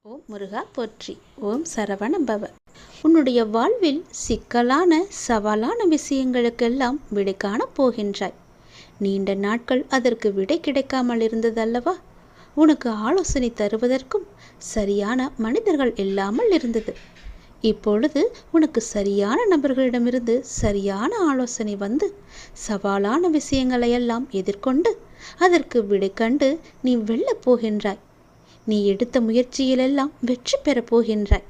ஓம் முருகா போற்றி. ஓம் சரவண பவ. உன்னுடைய வாழ்வில் சிக்கலான சவாலான விஷயங்களுக்கெல்லாம் விடை காணப் போகின்றாய். நீண்ட நாட்கள் அதற்கு விடை கிடைக்காமல் இருந்ததல்லவா? உனக்கு ஆலோசனை தருவதற்கும் சரியான மனிதர்கள் இல்லாமல் இருந்தது. இப்பொழுது உனக்கு சரியான நபர்களிடமிருந்து சரியான ஆலோசனை வந்து சவாலான விஷயங்களையெல்லாம் எதிர்கொண்டு அதற்கு விடை கண்டு நீ வெல்லப் போகின்றாய். நீ எடுத்த முயற்சியிலெல்லாம் வெற்றி பெறப் போகின்றாய்.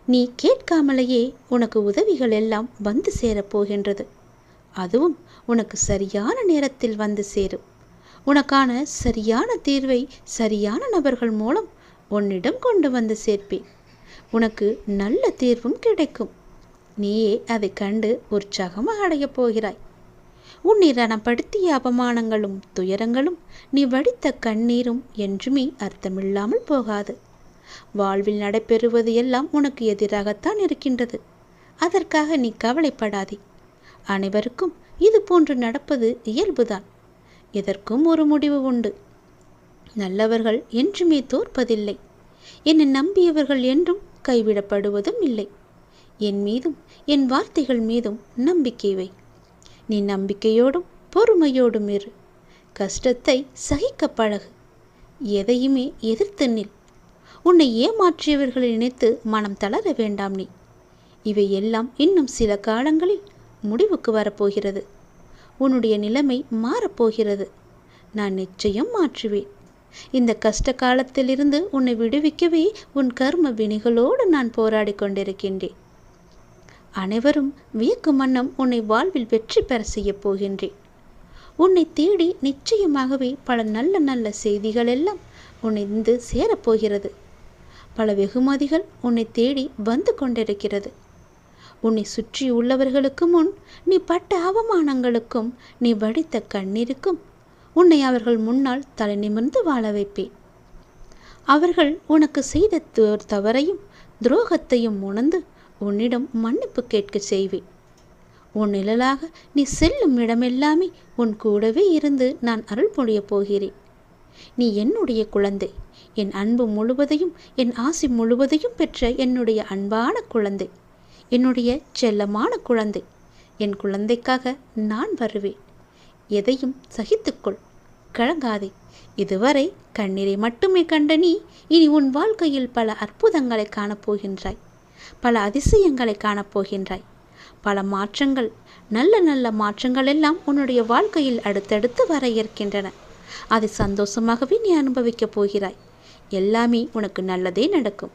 நீ கேட்காமலேயே உனக்கு உதவிகள் எல்லாம் வந்து சேரப்போகின்றது. அதுவும் உனக்கு சரியான நேரத்தில் வந்து சேரும். உனக்கான சரியான தீர்வை சரியான நபர்கள் மூலம் உன்னிடம் கொண்டு வந்து சேர்ப்பேன். உனக்கு நல்ல தீர்வும் கிடைக்கும். நீயே அதை கண்டு உற்சாகமாக அடையப் போகிறாய். உன்னை ரணப்படுத்திய அவமானங்களும் துயரங்களும் நீ வடித்த கண்ணீரும் என்றுமே அர்த்தமில்லாமல் போகாது. வாழ்வில் நடைபெறுவது எல்லாம் உனக்கு எதிராகத்தான் இருக்கின்றது. அதற்காக நீ கவலைப்படாதே. அனைவருக்கும் இது போன்று நடப்பது இயல்புதான். எதற்கும் ஒரு முடிவு உண்டு. நல்லவர்கள் என்றுமே தோற்பதில்லை. என்னை நம்பியவர்கள் என்றும் கைவிடப்படுவதும் இல்லை. என் மீதும் என் வார்த்தைகள் மீதும் நம்பிக்கை வை. நீ நம்பிக்கையோடும் பொறுமையோடும் இரு. கஷ்டத்தை சகிக்க பழகு. எதையுமே எதிர்த்து நில். உன்னை ஏமாற்றியவர்களை நினைத்து மனம் தளர வேண்டாம். நீ இவை எல்லாம் இன்னும் சில காலங்களில் முடிவுக்கு வரப்போகிறது. உன்னுடைய நிலைமை மாறப்போகிறது. நான் நிச்சயம் மாற்றுவேன். இந்த கஷ்ட காலத்திலிருந்து உன்னை விடுவிக்கவே உன் கர்ம வினைகளோடு நான் போராடி கொண்டிருக்கின்றேன். அனைவரும் வியக்கும் வண்ணம் உன்னை வாழ்வில் வெற்றி பெற செய்ய போகின்றேன். உன்னை தேடி நிச்சயமாகவே பல நல்ல நல்ல செய்திகள் எல்லாம் உன்னை வந்து சேரப்போகிறது. பல வெகுமதிகள் உன்னை தேடி வந்து கொண்டிருக்கிறது. உன்னை சுற்றி உள்ளவர்களுக்கு முன் நீ பட்ட அவமானங்களுக்கும் நீ வடித்த கண்ணீருக்கும் உன்னை அவர்கள் முன்னால் தலை நிமிர்ந்து வாழ வைப்பேன். அவர்கள் உனக்கு செய்த தவறையும் துரோகத்தையும் உணர்ந்து உன்னிடம் மன்னிப்பு கேட்க செய்வேன். உன் நிழலாக நீ செல்லும் இடமெல்லாமே உன் கூடவே இருந்து நான் அருள் புரியப் போகிறேன். நீ என்னுடைய குழந்தை. என் அன்பு முழுவதையும் என் ஆசி முழுவதையும் பெற்ற என்னுடைய அன்பான குழந்தை. என்னுடைய செல்லமான குழந்தை. என் குழந்தைக்காக நான் வருவேன். எதையும் சகித்துக்கொள். கலங்காதே. இதுவரை கண்ணீரை மட்டுமே கண்ட நீ இனி உன் வாழ்க்கையில் பல அற்புதங்களை காணப்போகின்றாய். பல அதிசயங்களை காணப்போகின்றாய். பல மாற்றங்கள், நல்ல நல்ல மாற்றங்கள் எல்லாம் உன்னுடைய வாழ்க்கையில் அடுத்தடுத்து வர இருக்கின்றன. அதை சந்தோஷமாகவே நீ அனுபவிக்கப் போகிறாய். எல்லாமே உனக்கு நல்லதே நடக்கும்.